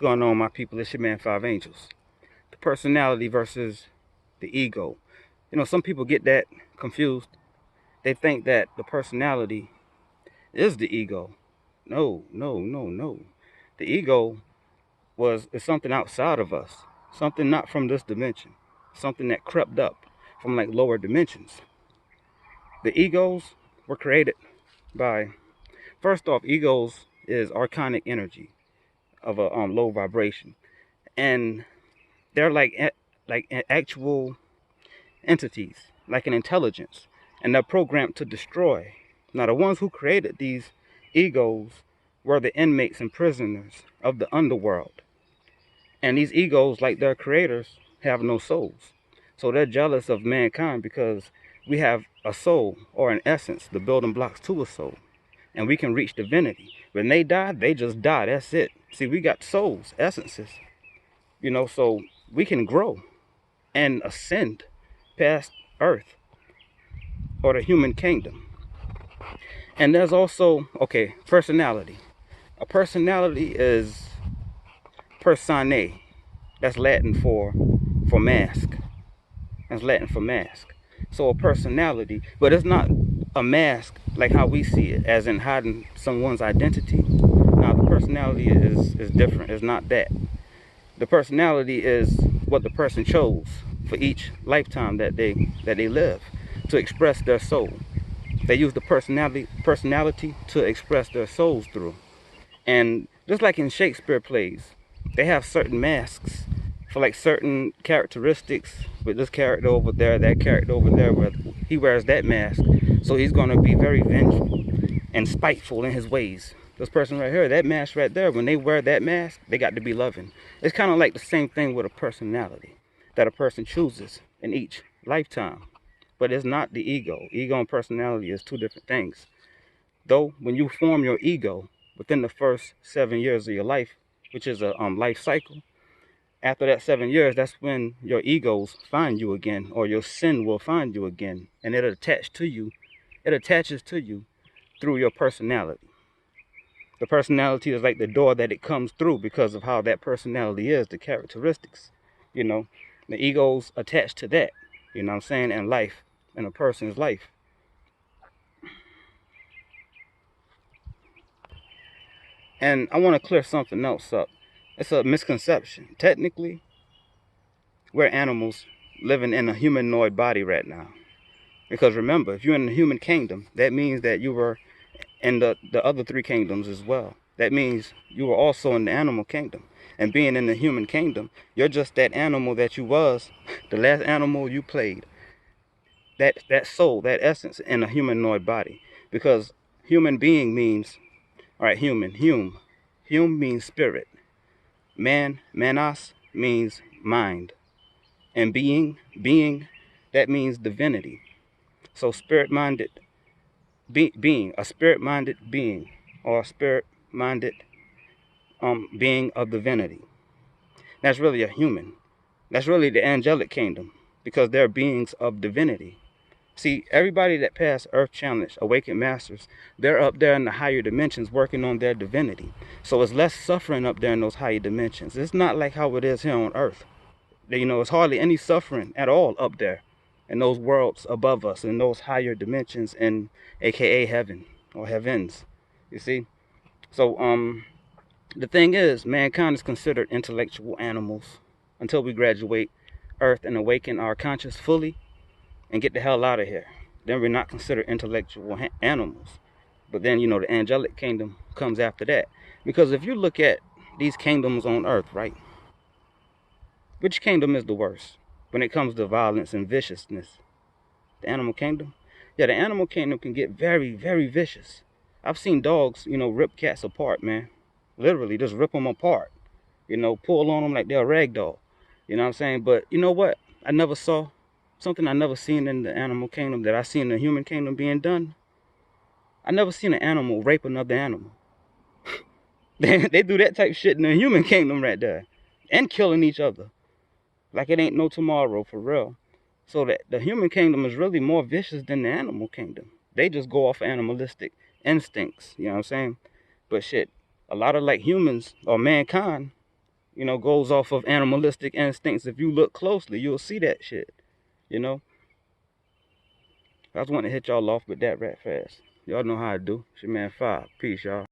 What's going on, my people? It's your man, Five Angels. The personality versus the ego. You know, some people get that confused. They think that the personality is the ego. No, no, no, no. The ego is something outside of us, something not from this dimension, something that crept up from like lower dimensions. The egos were created by, first off, egos is archonic energy of a low vibration, and they're like actual entities, like an intelligence, and they're programmed to destroy. Now, the ones who created these egos were the inmates and prisoners of the underworld, and these egos, like their creators, have no souls. So they're jealous of mankind because we have a soul, or an essence, the building blocks to a soul, and we can reach divinity. When they die, they just die. That's it. See, we got souls, essences, so we can grow and ascend past earth or the human kingdom. And there's also, okay, personality. A personality is persone. That's Latin for mask. That's Latin for mask. So a personality, but it's not a mask like how we see it, as in hiding someone's identity. Now, the personality is different. It's not that. The personality is what the person chose for each lifetime that they live to express their soul. They use the personality to express their souls through. And just like in Shakespeare plays, they have certain masks for like certain characteristics. With this character over there, that character over there, where he wears that mask, so he's going to be very vengeful and spiteful in his ways. This person right here, that mask right there, when they wear that mask, they got to be loving. It's kind of like the same thing with a personality that a person chooses in each lifetime. But it's not the ego. Ego and personality is two different things. Though, when you form your ego within the first 7 years of your life, which is a life cycle, after that 7 years, that's when your egos find you again, or your sin will find you again, and it'll attach to you. It attaches to you through your personality. The personality is like the door that it comes through because of how that personality is, the characteristics. The ego's attached to that, you know what I'm saying, in life, in a person's life. And I want to clear something else up. It's a misconception. Technically, we're animals living in a humanoid body right now. Because remember, if you're in the human kingdom, that means that you were in the other three kingdoms as well. That means you were also in the animal kingdom. And being in the human kingdom, you're just that animal that you was, the last animal you played. That soul, that essence in a humanoid body. Because human being means, all right, human, Hume means spirit. Manos means mind. And being, that means divinity. So spirit-minded being, a spirit-minded being, or a spirit-minded being of divinity. That's really a human. That's really the angelic kingdom, because they're beings of divinity. See, everybody that passed Earth Challenge, Awakened Masters, they're up there in the higher dimensions working on their divinity. So it's less suffering up there in those higher dimensions. It's not like how it is here on Earth. It's hardly any suffering at all up there in those worlds above us, in those higher dimensions, in aka heaven or heavens. You see? So the thing is, mankind is considered intellectual animals until we graduate Earth and awaken our conscious fully and get the hell out of here. Then we're not considered intellectual animals. But then, the angelic kingdom comes after that. Because if you look at these kingdoms on Earth, right? Which kingdom is the worst when it comes to violence and viciousness? The animal kingdom? Yeah, the animal kingdom can get very, very vicious. I've seen dogs, rip cats apart, man. Literally, just rip them apart. Pull on them like they're a rag doll. You know what I'm saying? But you know what? I never saw something I never seen in the animal kingdom that I seen in the human kingdom being done. I never seen an animal rape another animal. They do that type of shit in the human kingdom right there. And killing each other. Like it ain't no tomorrow, for real. So that the human kingdom is really more vicious than the animal kingdom. They just go off animalistic instincts, you know what I'm saying? But shit, a lot of like humans or mankind, you know, goes off of animalistic instincts. If you look closely, you'll see that shit, you know. I just want to hit y'all off with that rat fast. Y'all know how I do. It's your man 5. Peace, y'all.